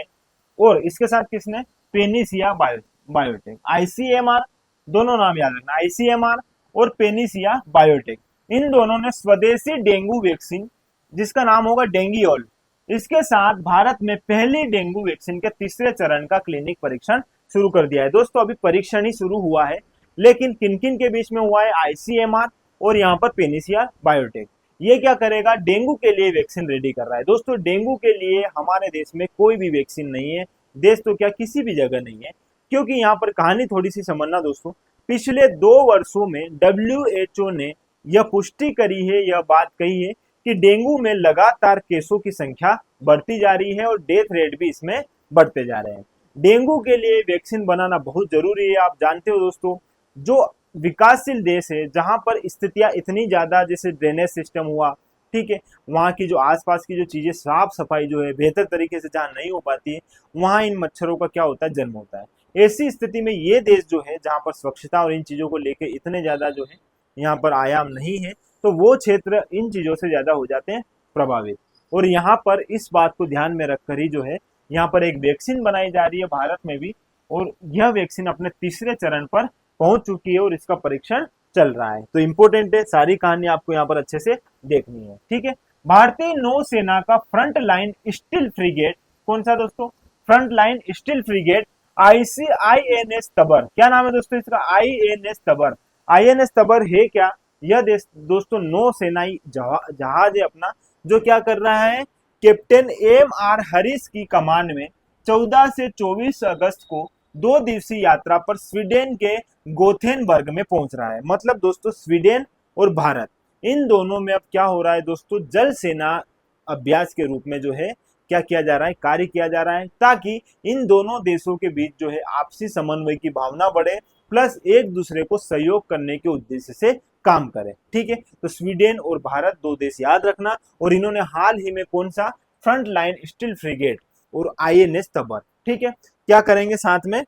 और इसके साथ किसने? पेनिसिया बायोटेक। आईसीएमआर, दोनों नाम याद रखना, आईसीएमआर और पेनिसिया बायोटेक, इन दोनों ने स्वदेशी डेंगू वैक्सीन, जिसका नाम होगा डेंगियोल, इसके साथ भारत में पहली डेंगू वैक्सीन के तीसरे चरण का क्लिनिक परीक्षण शुरू कर दिया है। दोस्तों अभी परीक्षण ही शुरू हुआ है, लेकिन किन किन के बीच में हुआ है? आईसीएमआर और यहाँ पर पेनिसिया बायोटेक। ये क्या करेगा? डेंगू के लिए वैक्सीन रेडी कर रहा है। दोस्तों डेंगू के लिए हमारे देश में कोई भी वैक्सीन नहीं है, देश तो क्या किसी भी जगह नहीं है। क्योंकि यहाँ पर कहानी थोड़ी सी समझना दोस्तों, पिछले 2 वर्षों में WHO ने यह पुष्टि करी है, यह बात कही है कि डेंगू में लगातार केसों की संख्या बढ़ती जा रही है और डेथ रेट भी इसमें बढ़ते जा रहे हैं। डेंगू के लिए वैक्सीन बनाना बहुत जरूरी है। आप जानते हो दोस्तों, जो विकासशील देश है जहां पर स्थितियां इतनी ज्यादा, जैसे ड्रेनेज सिस्टम हुआ, ठीक है, वहां की जो आसपास की जो चीजें, साफ सफाई जो है बेहतर तरीके से जहां नहीं हो पाती है, वहां इन मच्छरों का क्या होता है? जन्म होता है। ऐसी स्थिति में ये देश जो है जहां पर स्वच्छता और इन चीजों को लेकर इतने ज्यादा जो है यहाँ पर आयाम नहीं है, तो वो क्षेत्र इन चीजों से ज्यादा हो जाते हैं प्रभावित। और यहाँ पर इस बात को ध्यान में रखकर ही जो है यहाँ पर एक वैक्सीन बनाई जा रही है भारत में भी, और यह वैक्सीन अपने तीसरे चरण पर पहुंच चुकी है और इसका परीक्षण चल रहा है। तो इंपॉर्टेंट है, सारी कहानी आपको यहाँ पर अच्छे से देखनी है। ठीक है। भारतीय नौसेना का फ्रंट लाइन स्टील फ्रिगेट, कौन सा दोस्तों? Front line steel frigate INS तबर। क्या नाम है दोस्तों इसका? INS तबर। INS तबर है क्या? यह दोस्तों नौसेनाई जहाज है अपना, जो क्या कर रहा है? कैप्टन MR हरीश की कमान में 14 से 24 अगस्त को 2 दिवसीय यात्रा पर स्वीडन के गोथेनबर्ग में पहुंच रहा है। मतलब दोस्तों स्वीडन और भारत इन दोनों में अब क्या हो रहा है दोस्तों, जल सेना अभ्यास के रूप में जो है क्या किया जा रहा है, कार्य किया जा रहा है, ताकि इन दोनों देशों के बीच जो है आपसी समन्वय की भावना बढ़े, प्लस एक दूसरे को सहयोग करने के उद्देश्य से काम करे। ठीक है, तो स्वीडन और भारत 2 देश याद रखना। और इन्होंने हाल ही में कौन सा, फ्रंट लाइन स्टील फ्रिगेट और INS तबर, ठीक है, क्या करेंगे साथ में,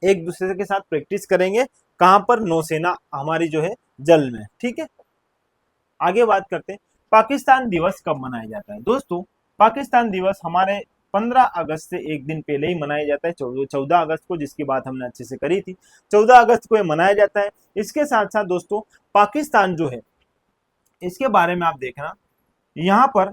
एक दूसरे के साथ प्रैक्टिस करेंगे। कहां पर, नौसेना हमारी जो है जल में। ठीक है, आगे बात करते हैं पाकिस्तान दिवस कब मनाया जाता है। दोस्तों पाकिस्तान दिवस हमारे 15 अगस्त से एक दिन पहले ही मनाया जाता है, 14 अगस्त को, जिसकी बात हमने अच्छे से करी थी। 14 अगस्त को ये मनाया जाता है। इसके साथ साथ दोस्तों पाकिस्तान जो है इसके बारे में आप देखना, यहाँ पर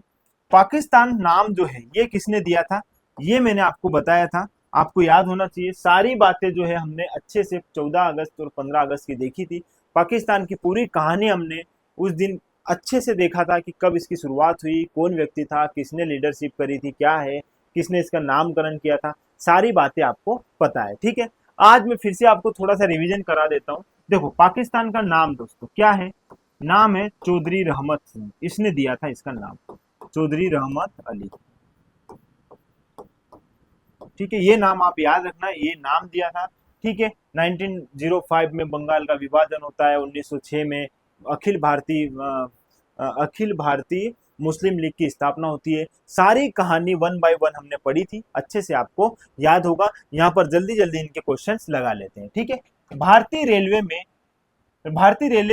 पाकिस्तान नाम जो है ये किसने दिया था, ये मैंने आपको बताया था, आपको याद होना चाहिए। सारी बातें जो है हमने अच्छे से 14 अगस्त और 15 अगस्त की देखी थी। पाकिस्तान की पूरी कहानी हमने उस दिन अच्छे से देखा था कि कब इसकी शुरुआत हुई, कौन व्यक्ति था, किसने लीडरशिप करी थी, क्या है, किसने इसका नामकरण किया था, सारी बातें आपको पता है। ठीक है, आज मैं फिर से आपको थोड़ा सा रिवीजन करा देता हूँ। देखो पाकिस्तान का नाम दोस्तों क्या है, नाम है चौधरी रहमत सिंह, इसने दिया था इसका नाम, चौधरी रहमत अली। ठीक है, ये नाम आप याद रखना, ये नाम दिया था। ठीक है, 1905 में बंगाल का विभाजन होता है, 1906 में अखिल भारतीय मुस्लिम लीग की स्थापना होती है। सारी कहानी 1 बाय 1 हमने पढ़ी थी, अच्छे से आपको याद होगा। यहाँ पर जल्दी जल्दी इनके क्वेश्चंस लगा लेते हैं। ठीक है, भारतीय रेलवे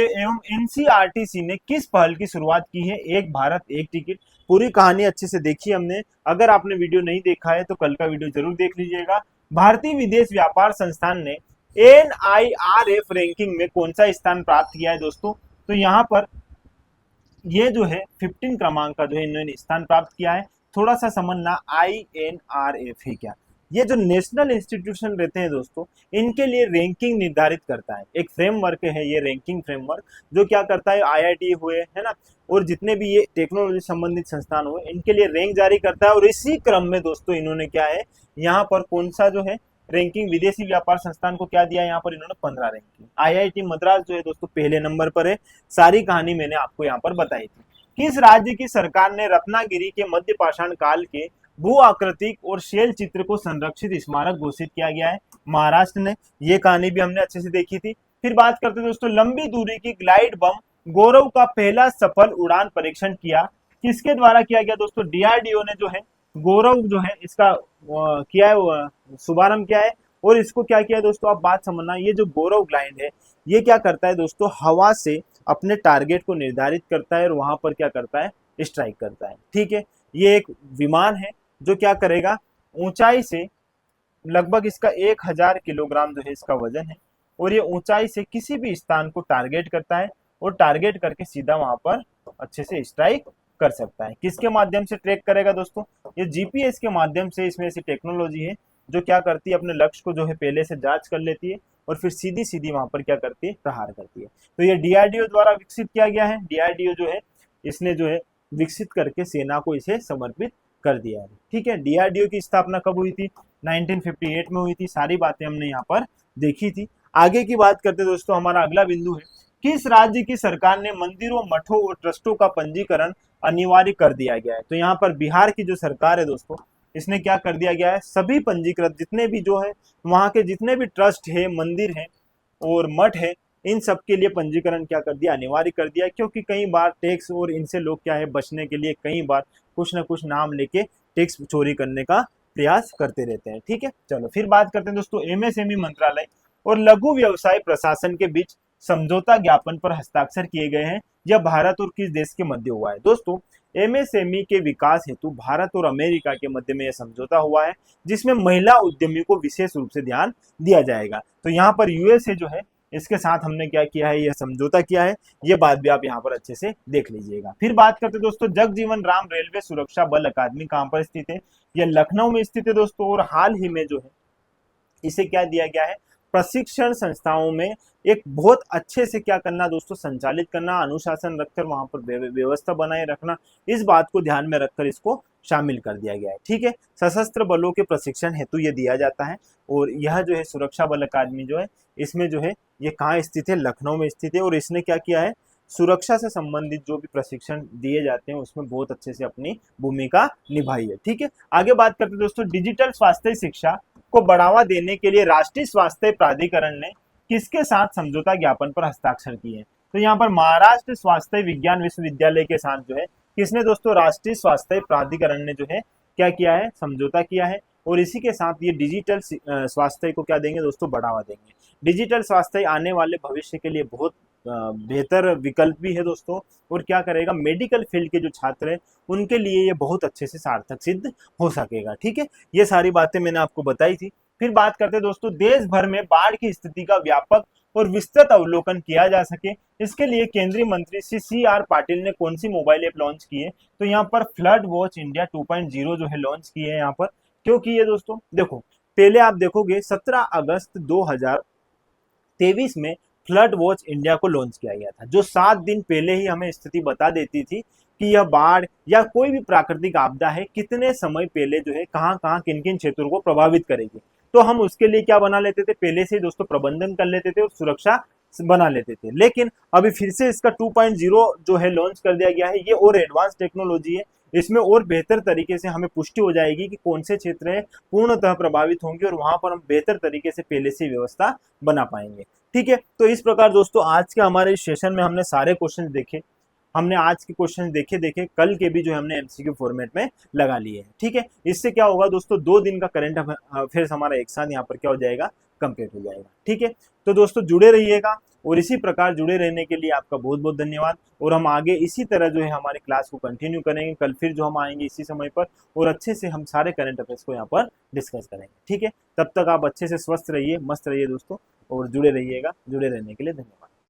एवं NCRTC ने किस पहल की शुरुआत की है, एक भारत एक टिकट। पूरी कहानी अच्छे से देखी हमने, अगर आपने वीडियो नहीं देखा है तो कल का वीडियो जरूर देख लीजिएगा। भारतीय विदेश व्यापार संस्थान ने NIRF रैंकिंग में कौन सा स्थान प्राप्त किया है दोस्तों, तो यहाँ पर ये जो है 15 क्रमांक का जो है इन्होंने स्थान प्राप्त किया है। थोड़ा सा समझना, INRF है क्या, ये जो नेशनल इंस्टीट्यूशन रहते हैं दोस्तों, इनके लिए रैंकिंग निर्धारित करता है। एक फ्रेमवर्क है ये रैंकिंग फ्रेमवर्क, जो क्या करता है, IIT हुए है ना, और जितने भी ये टेक्नोलॉजी संबंधित संस्थान हुए, इनके लिए रैंक जारी करता है। और इसी क्रम में दोस्तों इन्होंने क्या है, यहाँ पर कौन सा जो है रैंकिंग, विदेशी व्यापार संस्थान को क्या दिया, यहाँ पर इन्होंने 15 रैंकिंग। IIT मद्रास जो है दोस्तों पहले नंबर पर है। सारी कहानी मैंने आपको यहाँ पर बताई थी। किस राज्य की सरकार ने रत्नागिरी के मध्य पाषाण काल के भू आकृतिक और शैल चित्र को संरक्षित स्मारक घोषित किया गया है, महाराष्ट्र ने। ये कहानी भी हमने अच्छे से देखी थी। फिर बात करते हैं दोस्तों, लंबी दूरी की ग्लाइड बम गौरव का पहला सफल उड़ान परीक्षण किया, किसके द्वारा किया गया दोस्तों, DRDO ने जो है गौरव जो है इसका किया है, शुभारंभ किया है। और इसको क्या किया है दोस्तों, आप बात समझना, ये जो गौरव ग्लाइड है ये क्या करता है दोस्तों, हवा से अपने टारगेट को निर्धारित करता है और वहां पर क्या करता है, स्ट्राइक करता है। ठीक है, ये एक विमान है जो क्या करेगा, ऊंचाई से लगभग इसका 1000 किलोग्राम जो है इसका वजन है, और ये ऊंचाई से किसी भी स्थान को टारगेट करता है और टारगेट करके सीधा वहां पर अच्छे से स्ट्राइक कर सकता है। किसके माध्यम से ट्रैक करेगा दोस्तों, ये GPS के माध्यम से। इसमें ऐसी टेक्नोलॉजी है जो क्या करती है, अपने लक्ष्य को जो है पहले से जांच कर लेती है और फिर सीधी सीधी वहां पर क्या करती है, प्रहार करती है। तो ये DRDO द्वारा विकसित किया गया है। DRDO जो है इसने जो है विकसित करके सेना को इसे समर्पित कर दिया है। ठीक है, DRDO की स्थापना कब हुई थी, 1958 में हुई थी। सारी बातें हमने यहाँ पर देखी थी। आगे की बात करते दोस्तों, हमारा अगला बिंदु है, किस राज्य की सरकार ने मंदिरों, मठों और ट्रस्टों का पंजीकरण अनिवार्य कर दिया गया है, तो यहाँ पर बिहार की जो सरकार है दोस्तों, इसने क्या कर दिया गया है, सभी पंजीकृत जितने भी जो है वहां के जितने भी ट्रस्ट है, मंदिर है और मठ है, इन सब के लिए पंजीकरण क्या कर दिया, अनिवार्य कर दिया। क्योंकि कई बार टैक्स और इनसे लोग क्या है बचने के लिए कई बार कुछ ना कुछ नाम लेके टैक्स चोरी करने का प्रयास करते रहते हैं। ठीक है, चलो फिर बात करते हैं दोस्तों, MSME मंत्रालय और लघु व्यवसाय प्रशासन के बीच समझौता ज्ञापन पर हस्ताक्षर किए गए हैं। यह भारत और किस देश के मध्य हुआ है दोस्तों, MSME के विकास हेतु भारत और अमेरिका के मध्य में यह समझौता हुआ है, जिसमें महिला उद्यमी को विशेष रूप से ध्यान दिया जाएगा। तो यहाँ पर USA जो है इसके साथ हमने क्या किया है, यह समझौता किया है। ये बात भी आप यहाँ पर अच्छे से देख लीजिएगा। फिर बात करते हैं दोस्तों, जगजीवन राम रेलवे सुरक्षा बल अकादमी कहाँ पर स्थित है, यह लखनऊ में स्थित है दोस्तों। और हाल ही में जो है इसे क्या दिया गया है, प्रशिक्षण संस्थाओं में एक बहुत अच्छे से क्या करना दोस्तों, संचालित करना, अनुशासन रखकर वहां पर व्यवस्था बनाए रखना, इस बात को ध्यान में रखकर इसको शामिल कर दिया गया है। ठीक है, सशस्त्र बलों के प्रशिक्षण हेतु ये दिया जाता है। और यह जो है सुरक्षा बल अकादमी जो है, इसमें जो है ये कहाँ स्थित है, लखनऊ में स्थित है। और इसने क्या किया है, सुरक्षा से संबंधित जो भी प्रशिक्षण दिए जाते हैं उसमें बहुत अच्छे से अपनी भूमिका निभाई है। ठीक है, आगे बात करते हैं दोस्तों, डिजिटल स्वास्थ्य शिक्षा को बढ़ावा देने के लिए राष्ट्रीय स्वास्थ्य प्राधिकरण ने किसके साथ समझौता ज्ञापन पर हस्ताक्षर किए हैं? तो यहाँ पर महाराष्ट्र स्वास्थ्य विज्ञान विश्वविद्यालय के साथ जो है किसने दोस्तों, राष्ट्रीय स्वास्थ्य प्राधिकरण ने जो है क्या किया है, समझौता किया है। और इसी के साथ ये डिजिटल स्वास्थ्य को क्या देंगे दोस्तों, बढ़ावा देंगे। डिजिटल स्वास्थ्य आने वाले भविष्य के लिए बहुत बेहतर विकल्प भी है दोस्तों। और क्या करेगा, मेडिकल फील्ड के जो छात्र हैं उनके लिए ये बहुत अच्छे से सार्थक सिद्ध हो सकेगा। ठीक है, ये सारी बातें मैंने आपको बताई थी। फिर बात करते हैं दोस्तों, देश भर में बाढ़ की स्थिति का व्यापक और विस्तृत अवलोकन किया जा सके, इसके लिए केंद्रीय मंत्री श्री CR पाटिल ने कौन सी मोबाइल ऐप लॉन्च की है? तो यहाँ पर फ्लड वॉच इंडिया 2.0 जो है लॉन्च की है। यहाँ पर क्यों की है दोस्तों, देखो पहले आप देखोगे 17 अगस्त 2023 में फ्लड वॉच इंडिया को लॉन्च किया गया था, जो 7 दिन पहले ही हमें स्थिति बता देती थी कि यह बाढ़ या कोई भी प्राकृतिक आपदा है कितने समय पहले जो है कहाँ कहाँ किन किन क्षेत्रों को प्रभावित करेगी। तो हम उसके लिए क्या बना लेते थे, पहले से ही दोस्तों प्रबंधन कर लेते थे और सुरक्षा बना लेते थे। लेकिन अभी फिर से इसका 2.0 जो है लॉन्च कर दिया गया है। ये और एडवांस टेक्नोलॉजी है, इसमें और बेहतर तरीके से हमें पुष्टि हो जाएगी कि कौन से क्षेत्र है पूर्णतः प्रभावित होंगे और वहां पर हम बेहतर तरीके से पहले से व्यवस्था बना पाएंगे। ठीक है, तो इस प्रकार दोस्तों आज के हमारे सेशन में हमने सारे क्वेश्चन देखे, हमने आज के क्वेश्चन देखे, कल के भी जो हमने एमसीक्यू फॉर्मेट में लगा लिए हैं। ठीक है, इससे क्या होगा दोस्तों, 2 दिन का करंट अफेयर्स हमारा एक साथ यहाँ पर क्या हो जाएगा, कंप्लीट हो जाएगा। ठीक है, तो दोस्तों जुड़े रहिएगा और इसी प्रकार जुड़े रहने के लिए आपका बहुत बहुत धन्यवाद। और हम आगे इसी तरह जो है हमारी क्लास को कंटिन्यू करेंगे, कल फिर जो हम आएंगे इसी समय पर और अच्छे से हम सारे करंट अफेयर्स को यहाँ पर डिस्कस करेंगे। ठीक है, तब तक आप अच्छे से स्वस्थ रहिए, मस्त रहिए दोस्तों और जुड़े रहिएगा। जुड़े रहने के लिए धन्यवाद।